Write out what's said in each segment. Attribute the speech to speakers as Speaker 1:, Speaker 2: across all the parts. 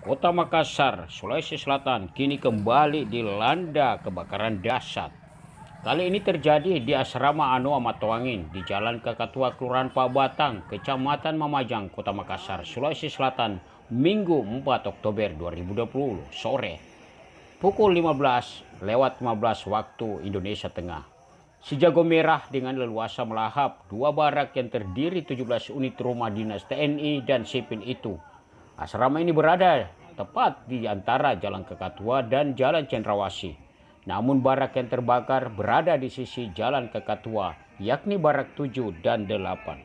Speaker 1: Kota Makassar, Sulawesi Selatan kini kembali dilanda kebakaran dahsyat. Kali ini terjadi di Asrama Anoa Matoangin di Jalan Kakatua Kelurahan Pabatang, Kecamatan Mamajang, Kota Makassar, Sulawesi Selatan, Minggu 4 Oktober 2020 sore, pukul 15:15 waktu Indonesia Tengah. Si jago merah dengan leluasa melahap dua barak yang terdiri 17 unit rumah dinas TNI dan sipil itu. Asrama ini berada tepat di antara Jalan Kakatua dan Jalan Cendrawasih. Namun barak yang terbakar berada di sisi Jalan Kakatua, yakni barak 7 dan 8.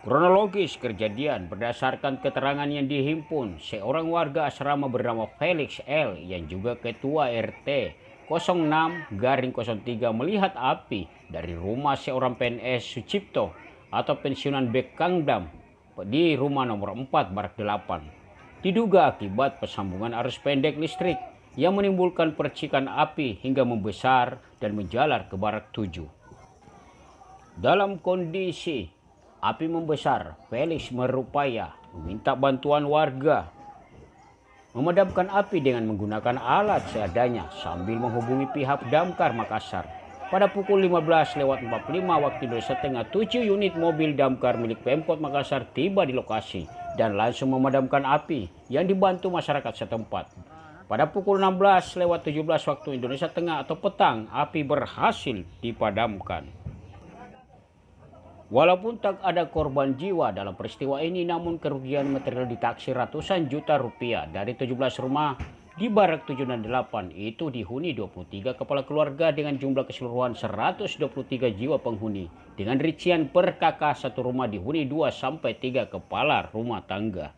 Speaker 1: Kronologis kejadian berdasarkan keterangan yang dihimpun seorang warga asrama bernama Felix L yang juga ketua RT 06/03 melihat api dari rumah seorang PNS Sucipto atau pensiunan Bekangdam di rumah nomor 4 barak 8. Diduga akibat persambungan arus pendek listrik yang menimbulkan percikan api hingga membesar dan menjalar ke barak 7. Dalam kondisi api membesar, Felix berupaya meminta bantuan warga memadamkan api dengan menggunakan alat seadanya sambil menghubungi pihak Damkar Makassar. Pada pukul 15:45 waktu Indonesia Tengah, 7 unit mobil damkar milik Pemkot Makassar tiba di lokasi dan langsung memadamkan api yang dibantu masyarakat setempat. Pada pukul 16:17 waktu Indonesia Tengah atau petang, api berhasil dipadamkan. Walaupun tak ada korban jiwa dalam peristiwa ini, namun kerugian material ditaksir ratusan juta rupiah dari 17 rumah di barak 7 dan 8 itu dihuni 23 kepala keluarga dengan jumlah keseluruhan 123 jiwa penghuni, dengan rincian per kakak satu rumah dihuni 2 sampai 3 kepala rumah tangga.